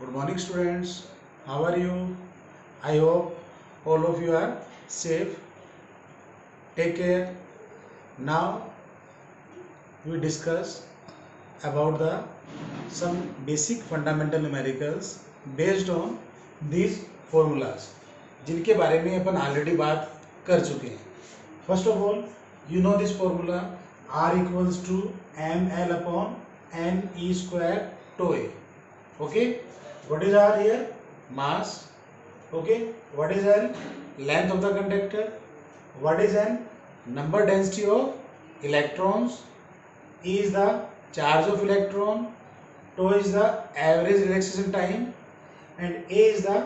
Good morning, students. How are you? I hope all of you are safe. Take care. Now we discuss about the some basic fundamental numericals based on these formulas, जिनके बारे में अपन already बात कर चुके हैं. First of all, you know this formula R equals to ml upon n e square tau a. Okay, what is R here? Mass. Okay, what is L? Length of the conductor. What is N? Number density of electrons. E is the charge of electron. Tau is the average relaxation time, and A is the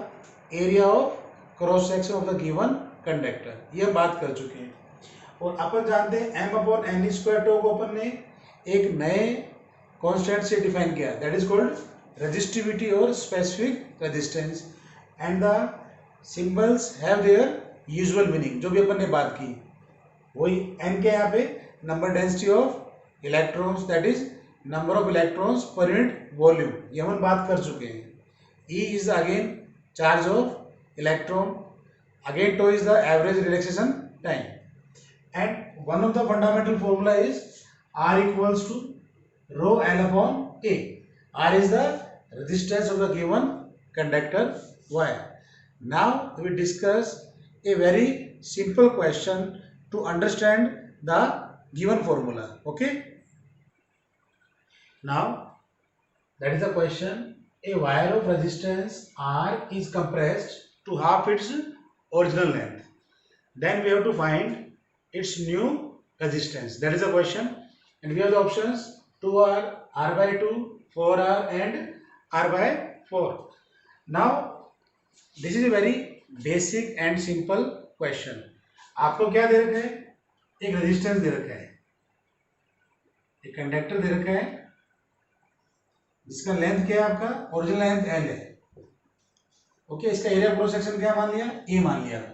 area of cross section of the given conductor. ये बात कर चुके हैं. और अपन जानते हैं m upon n square tau को अपन ने एक नए कांस्टेंट से डिफाइन किया, दैट इज कॉल्ड रेजिस्टिविटी और specific resistance, and the symbols have their usual meaning. जो भी अपन ने बात की वही n के यहाँ पे number density of electrons, that is number of electrons per unit volume, ये हम बात कर चुके हैं. E is again charge of electron, again tau is the average relaxation time, and one of the fundamental formula is R equals to rho L upon A. R is the resistance of the given conductor wire. Now we discuss a very simple question to understand the given formula. Okay, now that is the question. A wire of resistance R is compressed to half its original length. Then we have to find its new resistance. That is the question, and we have the options 2R, R by 2, 4R and R by 4. Now this is a very basic and simple question. आपको क्या दे रखा है? एक resistance दे रखा है, एक conductor दे रखा है जिसका लेंथ क्या है, आपका ओरिजिनल लेंथ L है. ओके, इसका एरिया क्रॉस सेक्शन क्या मान लिया? A मान लिया.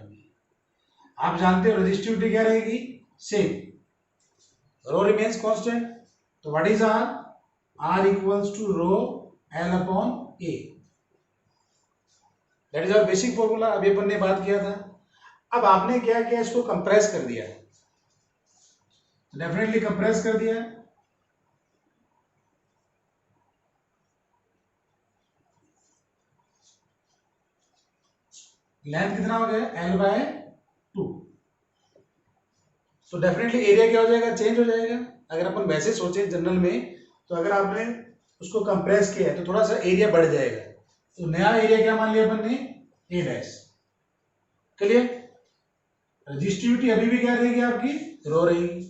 आप जानते हो रेजिस्टिविटी क्या रहेगी? सेम. रो रिमेन्स कांस्टेंट, तो what is R? R equals to rho L upon A. That is our basic formula. अभी अपन ने बात किया था. अब आपने क्या किया? इसको कंप्रेस कर दिया. डेफिनेटली कंप्रेस कर दिया. लेंथ कितना हो गया? L by 2. तो डेफिनेटली एरिया क्या हो जाएगा? चेंज हो जाएगा. अगर अपन वैसे सोचे जनरल में, तो अगर आपने उसको कंप्रेस किया है तो थोड़ा सा एरिया बढ़ जाएगा. तो नया एरिया क्या मान लिया अपन ने? A dash. क्लियर? रेजिस्टिविटी अभी भी क्या रहेगी आपकी? रो रहेगी,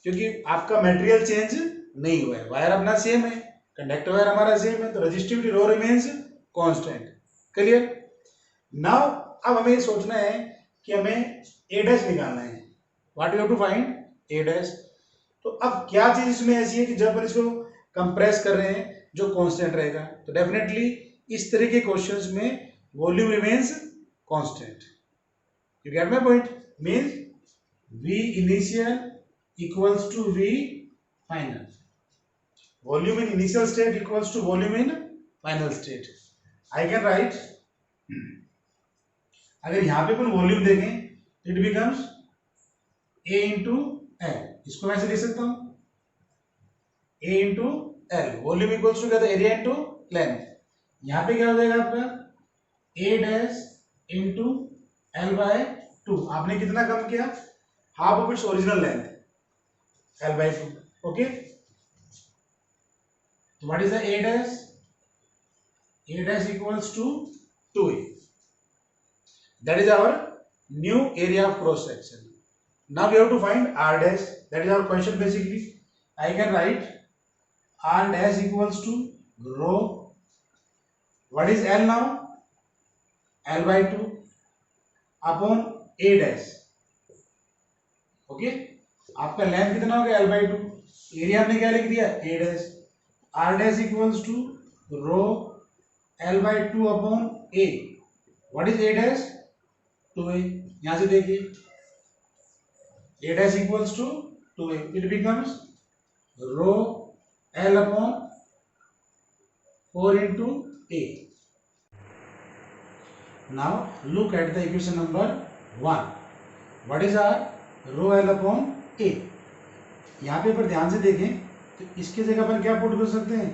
क्योंकि आपका मटेरियल चेंज नहीं हुआ है. वायर अपना सेम है, कंडक्टर वायर हमारा सेम है, तो रेजिस्टिविटी रो रिमेन्स कांस्टेंट. क्लियर? नाउ अब हमें सोचना है कि हमें A डैश निकालना है. What you have to find? A dash. तो अब क्या चीज इसमें ऐसी है कि जब हम इसको कंप्रेस कर रहे हैं जो कांस्टेंट रहेगा, तो डेफिनेटली इस तरह के क्वेश्चंस में volume remains constant. You get my point? Means V initial equals to V final. Volume in initial state equals to volume in final state. I can write, अगर यहां पे अपन वॉल्यूम देखें, it becomes A into L. इसको मैं ऐसे लिख सकता हूं, A into L. Volume equals to क्या था? Area into length. यहां पे क्या हो जाएगा आपका? A dash into L by 2. आपने कितना कम किया? Half of its original length, L by 2. Okay, तो what is the A dash? A dash equals to 2A. That is our new area of cross section. Now we have to find R dash. That is our question basically. I can write R dash equals to rho. What is L now? L by 2 upon A dash. Okay. आपका length कितना हो गया? L by 2. Area हमने क्या लिख दिया? A dash. R dash equals to rho L by 2 upon A. What is A dash? 2A. यहां से देखिए, A dash equals to 2A. It becomes rho L upon 4 into A. Now look at the equation number 1. What is our rho L upon A? यहाँ पे पर ध्यान से देखें तो इसकी जगह पर क्या पुट कर सकते हैं,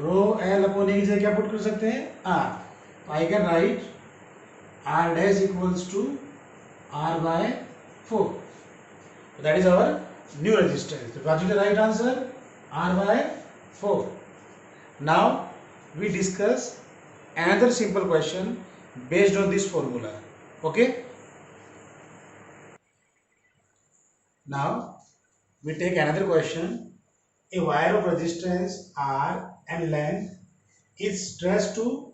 रो एल अपॉन ए की जगह क्या पुट कर सकते हैं, आर. तो I can write R dash equals to R by 4. That is our new resistance. What is the right answer, R by 4. Now we discuss another simple question based on this formula. Okay, now we take another question. A wire of resistance R and length is stretched to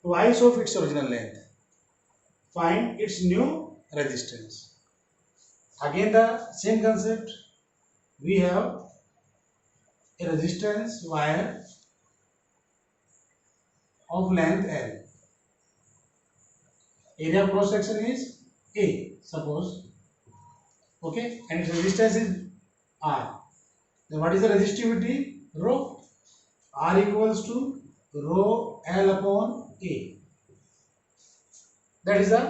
twice of its original length. Find its new resistance. Again the same concept. We have a resistance wire of length L. Area of cross section is A, suppose. Okay, and its resistance is R. Then what is the resistivity? Rho. R equals to rho L upon A. That is the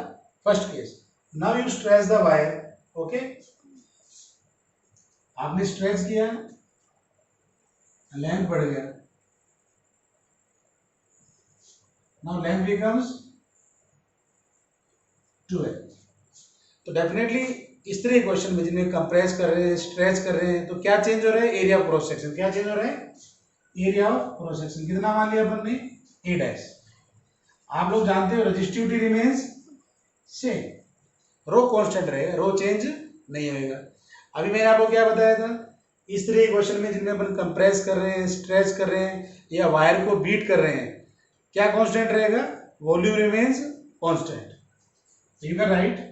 first case. Now you stretch the wire. Okay, आपने stretch किया, length बढ़ गया. Now length becomes 12. तो definitely इस तरह के question में जिन्हें कंप्रेस कर रहे हैं, स्ट्रेच कर रहे हैं, तो क्या चेंज हो रहा है, एरिया ऑफ क्रॉस सेक्शन. क्या चेंज हो रहा है, एरिया ऑफ क्रॉस सेक्शन. कितना मान लिया अपन ने, ए डैश. आप लोग जानते हो रेजिस्टिविटी रिमेन्स सेम, रो कांस्टेंट रहेगा, रो चेंज नहीं होगा. अभी मैंने आपको क्या बताया था, इस तरह के क्वेश्चन में जिनमें अपन कंप्रेस कर रहे हैं, स्ट्रेच कर रहे हैं या वायर को बीट कर रहे हैं, क्या कांस्टेंट रहेगा, volume remains constant. You can write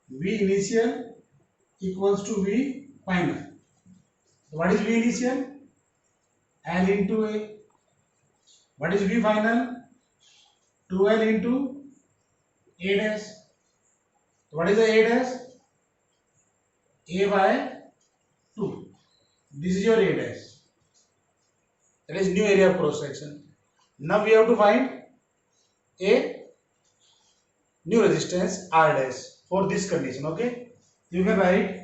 V initial equals to V final. What is V initial? L into A. What is V final? 2L into A dash. What is the A dash? A by 2. This is your A dash. That is new area of cross section. Now we have to find a new resistance R dash for this condition. Okay, you can write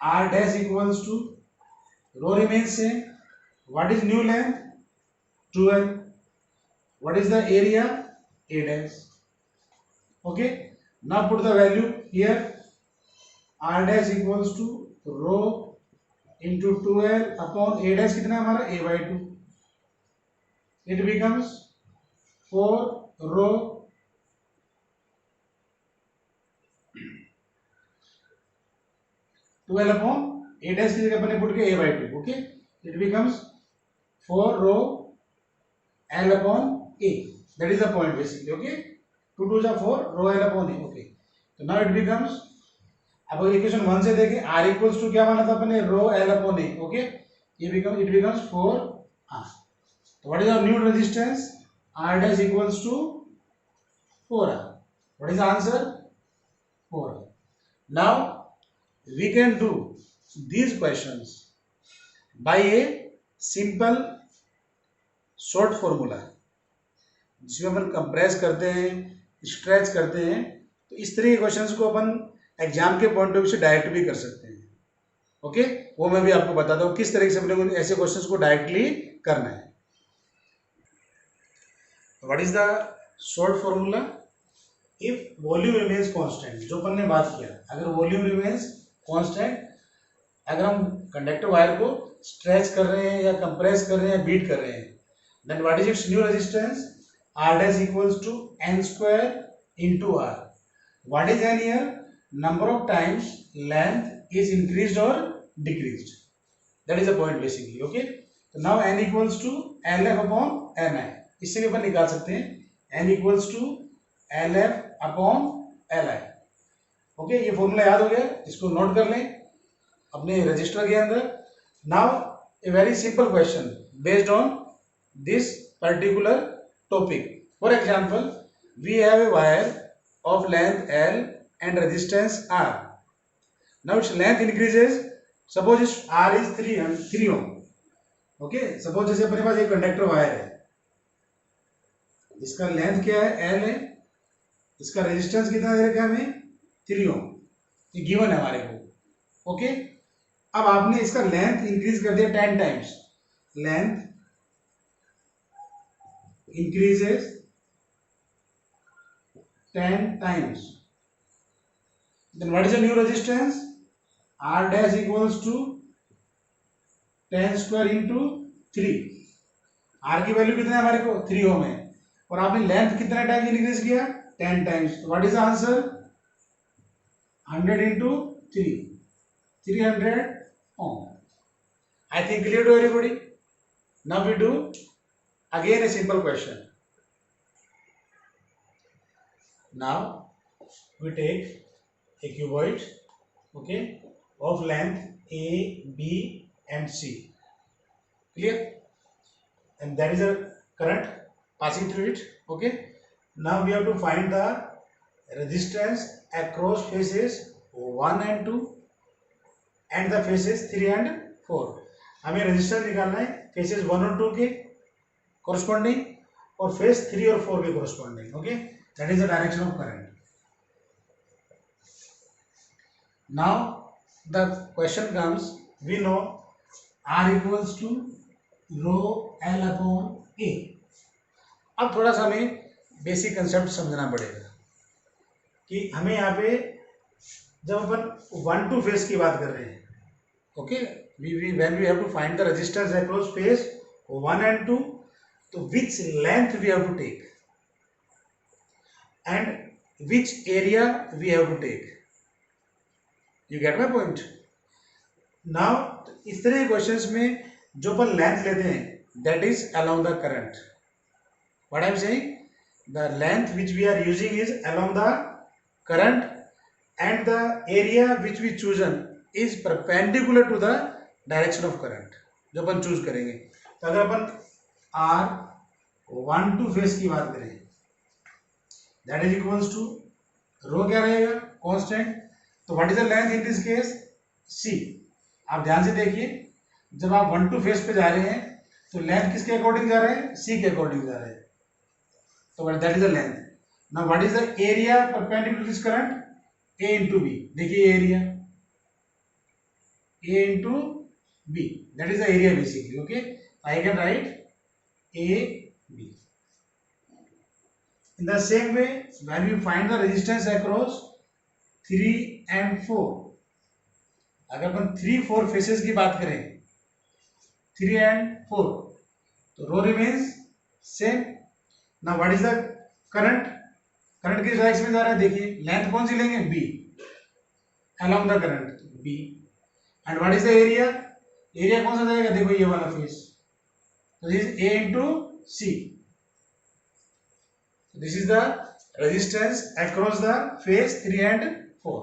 R dash equals to, rho remains same. What is new length, 12. What is the area, A dash. Okay, now put the value here. R dash equals to rho into 12 upon A dash कितना हमारा, A by 2. It becomes 4 rho 12 upon A dash की जगह अपने put के A by 2. Okay, it becomes 4 rho L upon A. That is the point basically. Okay, 2 2 are 4 rho L upon A. Okay, so now it becomes, अब अगर equation 1 से देखें, R equals to क्या माना था अपने, rho L upon A. Okay, it becomes 4 R. So what is our new resistance, R dash equals to 4 R. What is the answer, 4 R. Now we can do these questions by a simple short formula, जिसमें अपन compress करते हैं, stretch करते हैं. तो इस तरह के questions को अपन एग्जाम के पॉइंट ऑफ व्यू से डायरेक्ट भी कर सकते हैं. ओके, वो मैं भी आपको बताता हूँ किस तरह से अपने को ऐसे क्वेश्चंस को डायरेक्टली करना है. What is the short formula, if volume remains constant, जो अपन ने बात किया, अगर वॉल्यूम रिमेन्स कांस्टेंट, अगर हम कंडक्टर वायर को स्ट्रेच कर रहे हैं या कंप्रेस कर रहे हैं या बीट कर रहे हैं, then what is its new resistance, R dash equals to n square into R. What is n here, number of times length is increased or decreased. That is the point basically. Okay, so now n equals to LF upon Ni. इससे भी अपन निकाल सकते हैं n equals to LF upon Li. Okay, ये formula याद हो गया, इसको नोट कर लें अपने रजिस्टर के अंदर. Now a very simple question based on this particular topic. For example, we have a wire of length L and resistance R. Now its length increases. Suppose its R is 3 ohm. Okay, suppose जैसे अपने पास एक conductor wire है, इसका length क्या है, L है, इसका resistance कितना दे रखा है हमें 3 ओम, ये गिवन है हमारे को। ओके, अब आपने इसका लेंथ इंक्रीज कर दिया 10 times, length increases 10 times, then what is the new resistance? R dash equals to 10 square into 3। R की वैल्यू कितना है हमारे को 3 ओम है, और आपने लेंथ कितना टाइम इंक्रीज किया 10 टाइम्स, तो what is the answer 100 into 3, 300 ohm। I think clear to everybody? Now we do again a simple question. Now we take a cuboid, okay, of length A, B and C, clear, and there is a current passing through it, okay. Now we have to find the resistance across phases 1 and 2 and the phases 3 and 4। हमें resistance निकालना है faces 1 और 2 के corresponding और face 3 और 4 के corresponding, okay, that is the direction of current. Now the question comes, we know R equals to rho L upon A। अब थोड़ा सा हमें बेसिक कंसेप्ट समझना पड़ेगा कि हमें यहाँ पे जब अपन 1 to फेस की बात कर रहे हैं, okay, when we have to find the resistance across phase 1 and 2, so which length we have to take and which area we have to take, you get my point? Now इस तरह के questions में जो अपन length लेते हैं that is along the current, what I am saying, the length which we are using is along the current and the area which we chosen is perpendicular to the direction of current जो अपन choose करेंगे। तो अगर अपन R 1 to face की बात करें, that is equals to रो क्या रहेगा constant, तो what is the length in this case C। आप ध्यान से देखिए, जब आप 1 to फेस पे जा रहे हैं तो लेंथ किसके अकॉर्डिंग जा रहा है, C के अकॉर्डिंग जा रहा है, तो that is the length. Now what is the area perpendicular to this current, A into B, देखिए area A into B, that is the area basically, okay, I can write A B। in the same way when we find the resistance across 3 and 4, अगर अपन 3-4 faces की बात करें 3 and 4, तो rho remains same. Now what is the current, current किस direction में जा रहा है, देखिए लेंथ कौन सी लेंगे B, along the current B, and what is the area, area कौन सा जाएगा, देखो ये वाला फेस, तो this is A into C, this is the resistance across the face 3 and 4।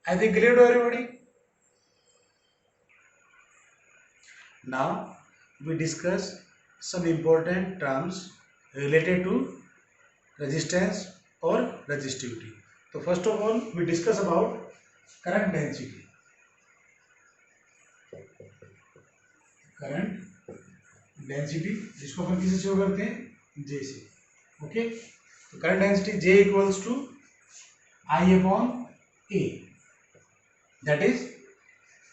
I think clear to everybody? Now we discuss some important terms related to resistance और resistivity. तो first of all we discuss about current density, current density जिसको अपन किसे show करते हैं, J से, okay. तो current density J equals to I upon A, that is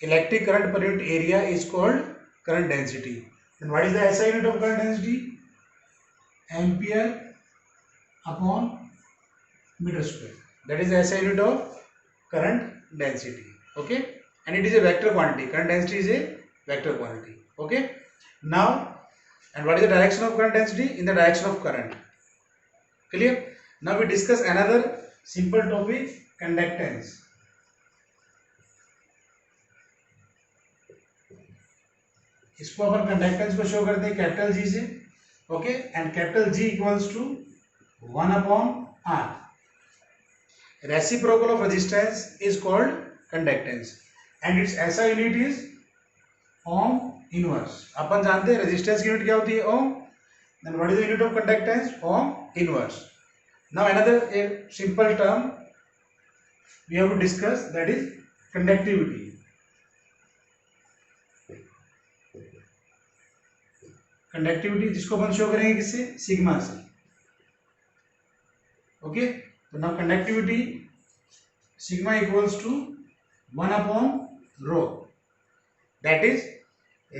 electric current per unit area is called current density. And what is the SI unit of current density, ampere upon metre square, that is the SI unit of current density, okay, and it is a vector quantity, current density is a vector quantity, okay. Now and what is the direction of current density, in the direction of current, clear? Now we discuss another simple topic, conductance। इसको अपन conductance को show करते हैं capital G से, okay, and capital G equals to 1 upon R। Reciprocal of resistance is called conductance and its SI unit is ohm inverse। अपन जानते हैं resistance की unit क्या होती है, ओम, then what is the unit of conductance, ohm inverse। now another a simple term we have to discuss, that is conductivity। Conductivity जिसको अपन show करेंगे किससे, sigma से, okay. So now conductivity sigma equals to 1 upon rho. That is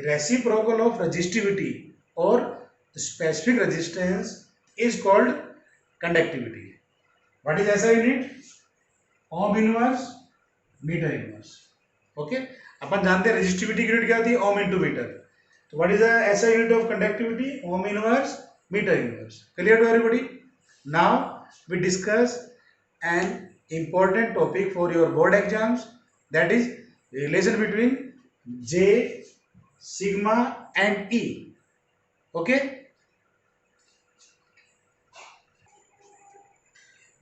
reciprocal of resistivity or the specific resistance is called conductivity. What is SI unit? Ohm inverse metre inverse. Okay, अपन जानते हैं resistivity की unit क्या होती है? Ohm into metre. तो what is the SI unit of conductivity? Ohm inverse metre inverse. Clear to everybody? Now we discuss an important topic for your board exams, that is relation between J, sigma and E. Okay,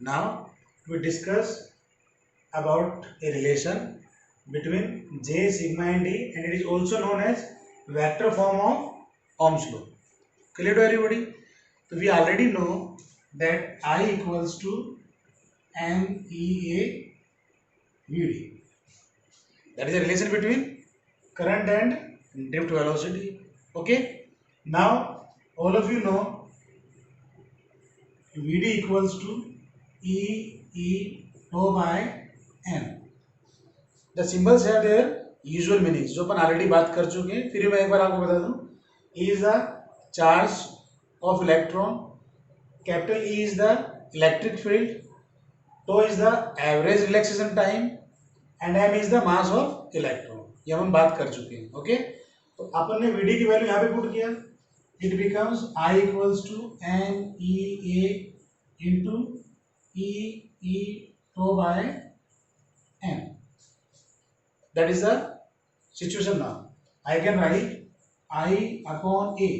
now we discuss about a relation between J, sigma and E, and it is also known as vector form of Ohm's law. Clear to everybody? So we already know that I equals to MEA VD. That is a relation between current and drift velocity. Okay. Now all of you know VD equals to E tau by M. The symbols have their usual meanings जो अपन already बात कर चुके हैं. फिर मैं एक बार आपको बता दूं. E is the charge of electron. Capital E is the electric field. Tau is the average relaxation time and m is the mass of electron. ये हम बात कर चुके हैं. ओके, तो अपन ने VD की वैल्यू यहाँ पे पुट किया. It becomes I equals to MEA into E tau by m. That is the situation now. I can write I upon A.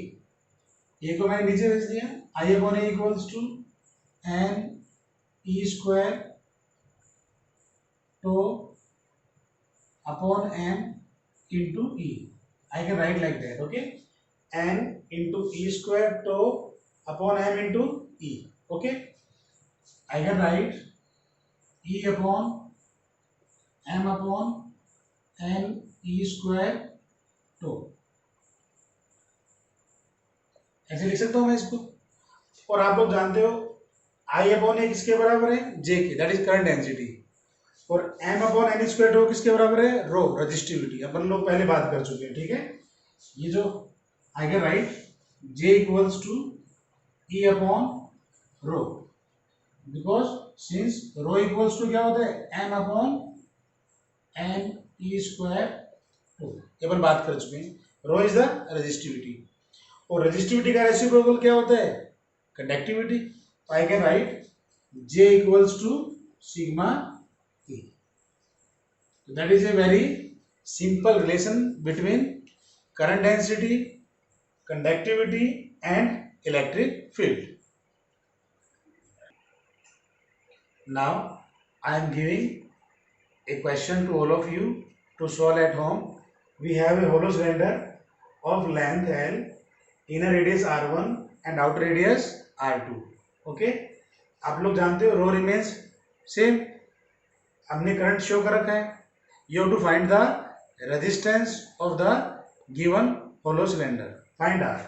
A को मैंने नीचे भेज दिया. I upon A equals to n E square tau upon m into E. I can write like that. Okay, n into E square tau upon m into E. Okay, I can write E upon m upon n E square tau. ऐसे लिख सकता हूँ मैं इसको. और आप लोग जानते हो I अपॉन ए किसके बराबर है? J के. That is current density. और m upon n square rho किसके बराबर है? रो, रेजिस्टिविटी. अपन लोग पहले बात कर चुके हैं. ठीक है, ये जो I can write J equals to E upon rho, because since rho equals to क्या होता है? m upon n E square rho. ये अपन बात कर चुके हैं. Rho is the resistivity. और रेजिस्टिविटी का रेसिप्रोकल क्या होता है? Conductivity. I can write J equals to sigma E. So that is a very simple relation between current density, conductivity and electric field. Now I am giving a question to all of you to solve at home. We have a hollow cylinder of length L, inner radius R1 and outer radius R2. Okay, आप लोग जानते हो rho remains same. हमने current show कर रखा है. You have to find the resistance of the given hollow cylinder. Find R.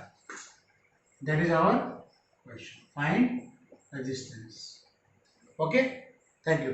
That is our question. Find resistance. Okay, thank you.